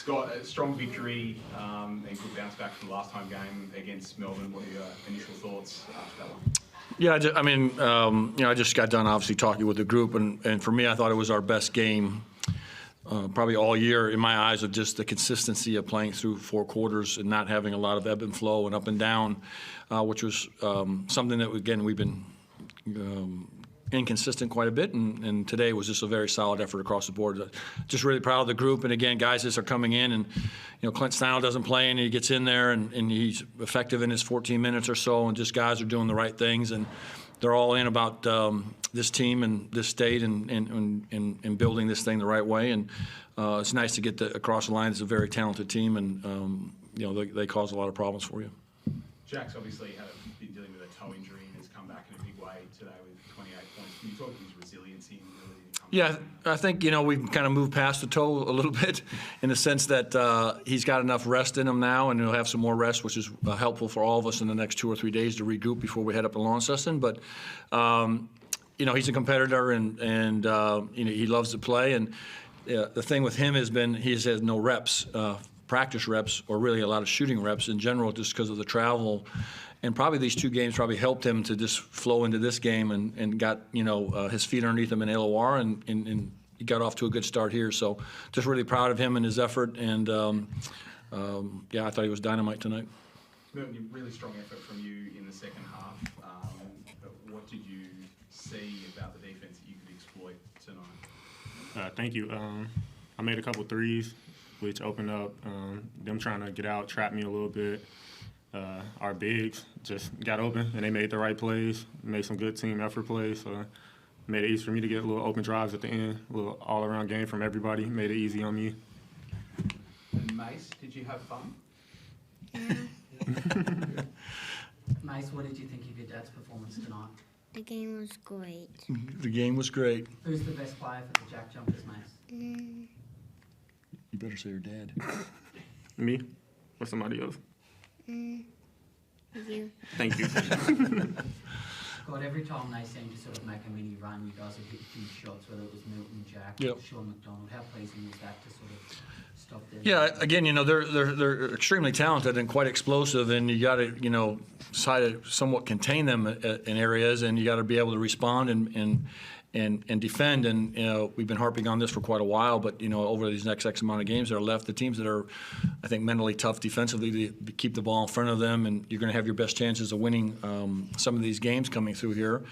Scott, a strong victory and good bounce back from the last time game against Melbourne. What are your initial thoughts after that one? Yeah, I just got done obviously talking with the group, and for me, I thought it was our best game probably all year in my eyes, of just the consistency of playing through 4 quarters and not having a lot of ebb and flow and up and down, which was something that, again, we've been inconsistent quite a bit, and today was just a very solid effort across the board. Just really proud of the group, and again, guys just are coming in, and Clint Steindl doesn't play, and he gets in there, and he's effective in his 14 minutes or so, and just guys are doing the right things, and they're all in about this team and this state and building this thing the right way, and it's nice to get across the line. It's a very talented team, and they cause a lot of problems for you. Jack's obviously been dealing with a toe injury and has come back in a big way today with 28 points. Can you talk to his resiliency and ability to come back? Yeah, I think, we've kind of moved past the toe a little bit in the sense that he's got enough rest in him now, and he'll have some more rest, which is helpful for all of us in the next 2 or 3 days to regroup before we head up to Launceston. But, he's a competitor, and he loves to play. And the thing with him has been he has had no reps, practice reps, or really a lot of shooting reps in general, just because of the travel. And probably these 2 games probably helped him to just flow into this game and got his feet underneath him in Illawarra, and he got off to a good start here. So just really proud of him and his effort. And I thought he was dynamite tonight. Milton, really strong effort from you in the second half. What did you see about the defense that you could exploit tonight? Thank you. I made a couple threes, which opened up them trying to get out, trap me a little bit. Our bigs just got open, and they made the right plays, made some good team effort plays. So made it easy for me to get a little open drives at the end, a little all-around game from everybody. Made it easy on me. And Mace, did you have fun? Mace, what did you think of your dad's performance tonight? The game was great. The game was great. Who's the best player for the Jack Jumpers, Mace? You better say your dad. Me or somebody else? You. Thank you. God, every time they seem to sort of make a mini run, you guys have hit huge shots, whether it was Milton, Jack, Yep. Sean McDonald. How pleasing was that to sort of stop them? Yeah, again, they're extremely talented and quite explosive, and you got to, try to somewhat contain them in areas, and you got to be able to respond and defend. And we've been harping on this for quite a while, but over these next X amount of games that are left, the teams that are, I think, mentally tough defensively, to keep the ball in front of them, and you're going to have your best chances of winning some of these games coming through here.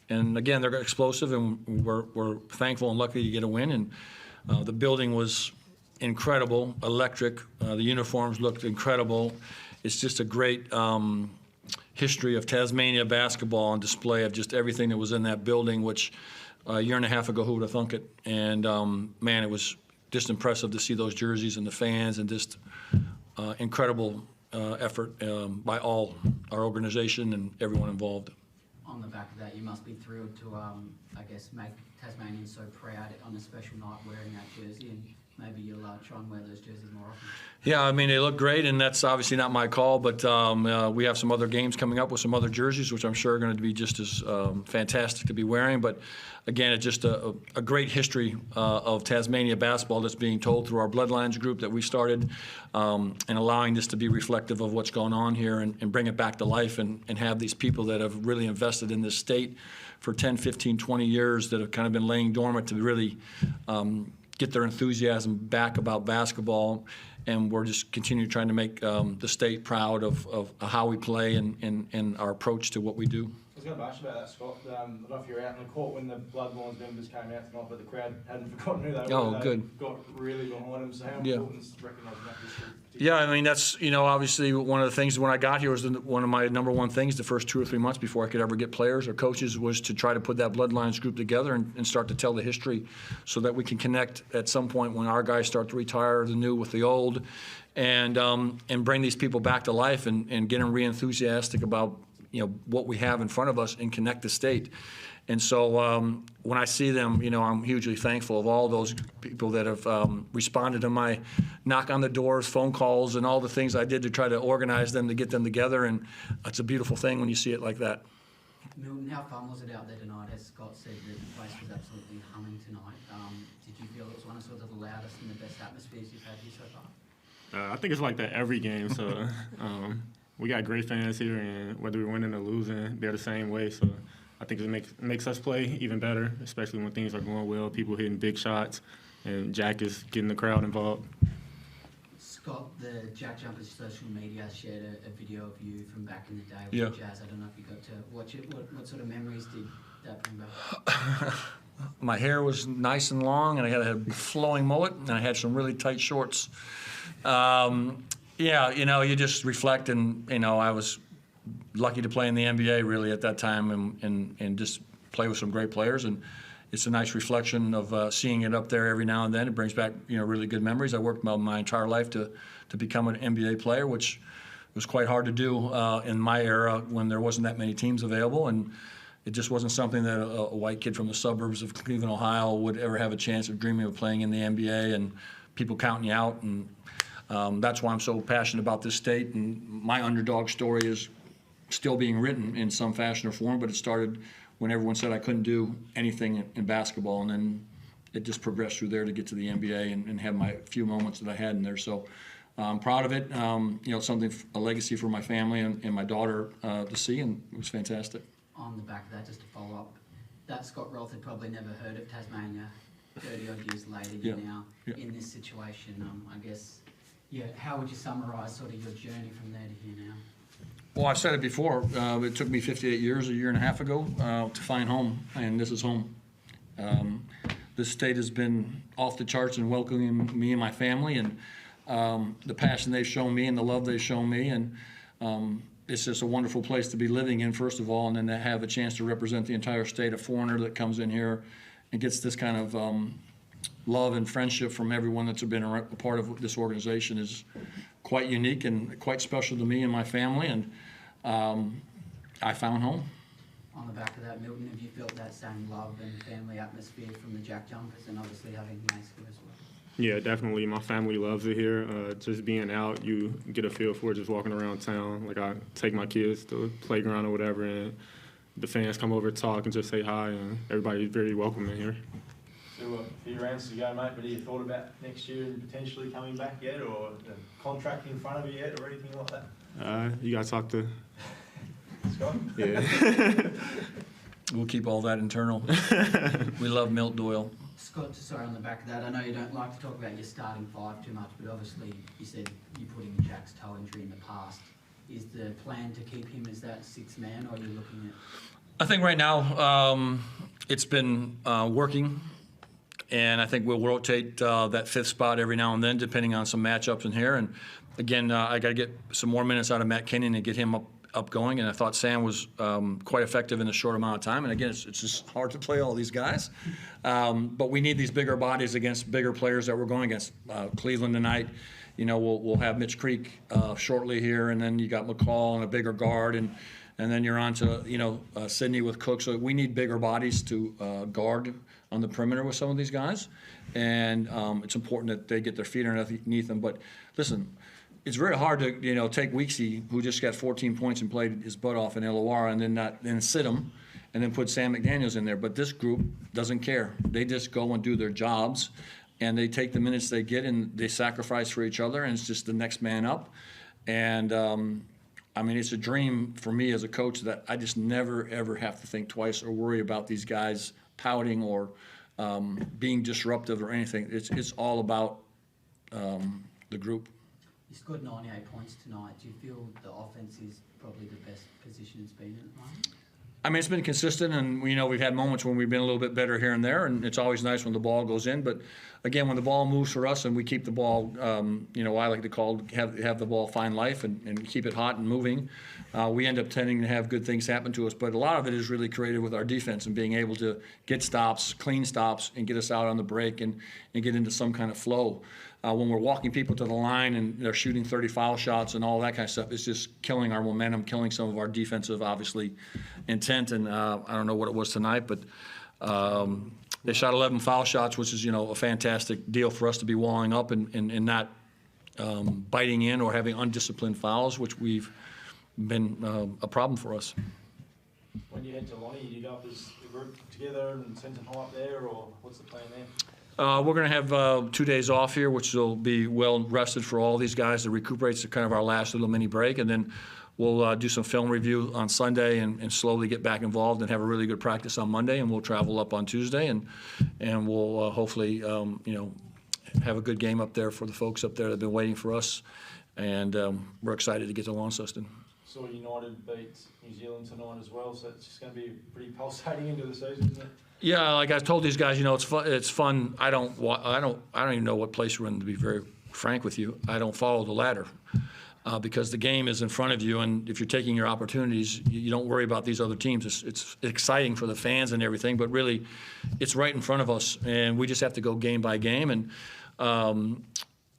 And again, they're explosive, and we're thankful and lucky to get a win. And the building was incredible, electric. The uniforms looked incredible. It's just a great history of Tasmania basketball on display of just everything that was in that building, which a year and a half ago, who would have thunk it? And, man, it was just impressive to see those jerseys and the fans, and just incredible effort by all our organization and everyone involved. On the back of that, you must be thrilled to, make Tasmanians so proud on a special night wearing that jersey, and maybe you'll try and wear those jerseys more often. Yeah, I mean, they look great, and that's obviously not my call, but we have some other games coming up with some other jerseys, which I'm sure are going to be just as fantastic to be wearing. But again, it's just a great history of Tasmania basketball that's being told through our Bloodlines group that we started, and allowing this to be reflective of what's going on here, and bring it back to life, and have these people that have really invested in this state for 10, 15, 20 years that have kind of been laying dormant to really get their enthusiasm back about basketball. And we're just continuing trying to make the state proud of how we play and our approach to what we do. I was going to ask you about that, Scott. I don't know if you were out in the court when the Bloodlines members came out tonight, but the crowd hadn't forgotten who they were. Oh, they good. Got really behind them. So how important is recognising that history? Yeah, I mean, that's, obviously one of the things when I got here was one of my number one things the first 2 or 3 months before I could ever get players or coaches was to try to put that Bloodlines group together and start to tell the history so that we can connect at some point when our guys start to retire the new with the old, and bring these people back to life and get them re-enthusiastic about what we have in front of us and connect the state. And so when I see them, I'm hugely thankful of all those people that have responded to my knock on the doors, phone calls, and all the things I did to try to organize them to get them together. And it's a beautiful thing when you see it like that. Milton, how fun was it out there tonight? As Scott said, that the place was absolutely humming tonight. Did you feel it was one of sort of the loudest and the best atmospheres you've had here so far? I think it's like that every game. So we got great fans here, and whether we're winning or losing, they're the same way. So I think it makes us play even better, especially when things are going well, people hitting big shots, and Jack is getting the crowd involved. Scott, the Jack Jumpers social media shared a video of you from back in the day with Yeah. the Jazz. I don't know if you got to watch it. What sort of memories did that bring back? My hair was nice and long, and I had a flowing mullet, and I had some really tight shorts. Yeah, you just reflect, and I was lucky to play in the NBA really at that time, and just play with some great players, and it's a nice reflection of seeing it up there every now and then. It brings back really good memories. I worked my entire life to become an NBA player, which was quite hard to do in my era when there wasn't that many teams available, and it just wasn't something that a white kid from the suburbs of Cleveland, Ohio would ever have a chance of dreaming of playing in the NBA and people counting you out. And that's why I'm so passionate about this state. And my underdog story is still being written in some fashion or form, but it started when everyone said I couldn't do anything in basketball, and then it just progressed through there to get to the NBA and have my few moments that I had in there. So I'm proud of it. A legacy for my family and my daughter to see, and it was fantastic. On the back of that, just to follow up, that Scott Roth had probably never heard of Tasmania. 30 odd years later, you're now in this situation. I guess, how would you summarise sort of your journey from there to here now? Well, I've said it before. It took me 58 years, a year and a half ago, to find home, and this is home. This state has been off the charts in welcoming me and my family, and the passion they've shown me and the love they've shown me, and it's just a wonderful place to be living in, first of all, and then to have a chance to represent the entire state. A foreigner that comes in here and gets this kind of love and friendship from everyone that's been a part of this organization is quite unique and quite special to me and my family, and I found home. On the back of that, Milton, have you felt that same love and family atmosphere from the Jack Jumpers, and obviously having Mace here as well? Yeah, definitely. My family loves it here. Just being out, you get a feel for it just walking around town. Like, I take my kids to the playground or whatever, and the fans come over, talk, and just say hi, and everybody's very welcome in here. So a few rounds to go, mate, but have you thought about next year and potentially coming back yet, or a contract in front of you yet, or anything like that? You got to talk to Scott? Yeah. We'll keep all that internal. We love Milt Doyle. Scott, sorry, on the back of that, I know you don't like to talk about your starting five too much, but obviously you said you put in Jack's toe injury in the past. Is the plan to keep him as that sixth man, or are you looking at? I think right now it's been working, and I think we'll rotate that fifth spot every now and then, depending on some matchups in here. And again, I got to get some more minutes out of Matt Kenyon and get him up going. And I thought Sam was quite effective in a short amount of time. And again, it's just hard to play all these guys, but we need these bigger bodies against bigger players that we're going against. Cleveland tonight. We'll have Mitch Creek shortly here, and then you got McCall and a bigger guard, and then you're on to Sydney with Cook. So we need bigger bodies to guard on the perimeter with some of these guys, and it's important that they get their feet underneath them. But listen, it's very hard to take Weeksy, who just got 14 points and played his butt off in Illawarra, and then sit him, and then put Sam McDaniels in there. But this group doesn't care. They just go and do their jobs. And they take the minutes they get, and they sacrifice for each other, and it's just the next man up. And, it's a dream for me as a coach that I just never, ever have to think twice or worry about these guys pouting or being disruptive or anything. It's all about the group. You scored 98 points tonight. Do you feel the offense is probably the best position it's been in at the moment? It's been consistent, and we've had moments when we've been a little bit better here and there, and it's always nice when the ball goes in. But again, when the ball moves for us and we keep the ball, I like to have the ball find life and keep it hot and moving, we end up tending to have good things happen to us. But a lot of it is really created with our defense and being able to get stops, clean stops, and get us out on the break and get into some kind of flow. When we're walking people to the line and they're shooting 30 foul shots and all that kind of stuff, it's just killing our momentum, killing some of our defensive, obviously, intent. And I don't know what it was tonight, but they shot 11 foul shots, which is, a fantastic deal for us to be walling up and not biting in or having undisciplined fouls, which we've been a problem for us. When you head to Lonnie, do you go up as a group together and spend some time up there, or what's the plan there? We're going to have 2 days off here, which will be well rested for all these guys to recuperate. It's kind of our last little mini break, and then we'll do some film review on Sunday and slowly get back involved and have a really good practice on Monday, and we'll travel up on Tuesday, and we'll hopefully have a good game up there for the folks up there that have been waiting for us, and we're excited to get to Launceston. Saw United beat New Zealand tonight as well, so it's just going to be pretty pulsating into the season, isn't it? Yeah, like I told these guys, it's fun. It's fun. I don't even know what place we're in, to be very frank with you. I don't follow the ladder because the game is in front of you, and if you're taking your opportunities, you don't worry about these other teams. It's exciting for the fans and everything, but really, it's right in front of us, and we just have to go game by game. And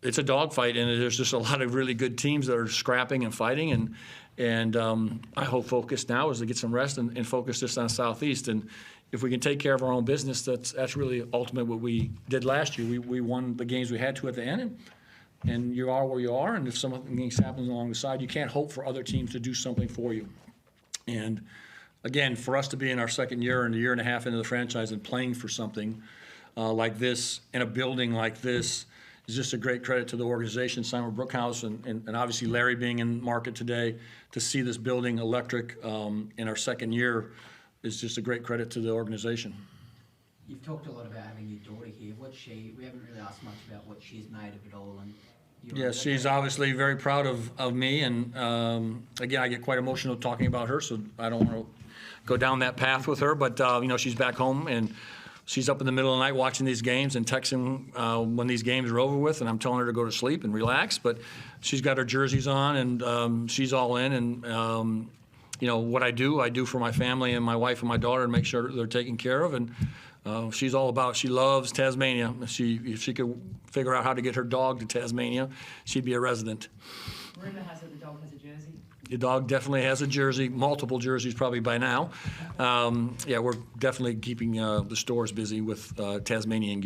it's a dogfight, and there's just a lot of really good teams that are scrapping and fighting. And my whole focus now is to get some rest and focus just on Southeast. And if we can take care of our own business, that's really ultimately what we did last year. We won the games we had to at the end, and you are where you are. And if something happens along the side, you can't hope for other teams to do something for you. And again, for us to be in our second year and a year and a half into the franchise and playing for something like this in a building like this is just a great credit to the organization, Simon Brookhouse, and obviously Larry being in market today to see this building electric in our second year is just a great credit to the organization. You've talked a lot about having your daughter here. We haven't really asked much about what she's made of it all. And Yes, she's obviously very proud of me, and again, I get quite emotional talking about her, so I don't want to go down that path with her, but she's back home, and she's up in the middle of the night watching these games and texting when these games are over with, and I'm telling her to go to sleep and relax, but she's got her jerseys on, and she's all in, and what I do for my family and my wife and my daughter to make sure they're taken care of, and she's all about, she loves Tasmania. If she could figure out how to get her dog to Tasmania, she'd be a resident. Rumor has it the dog has a jersey. The dog definitely has a jersey, multiple jerseys probably by now. We're definitely keeping the stores busy with Tasmanian gear.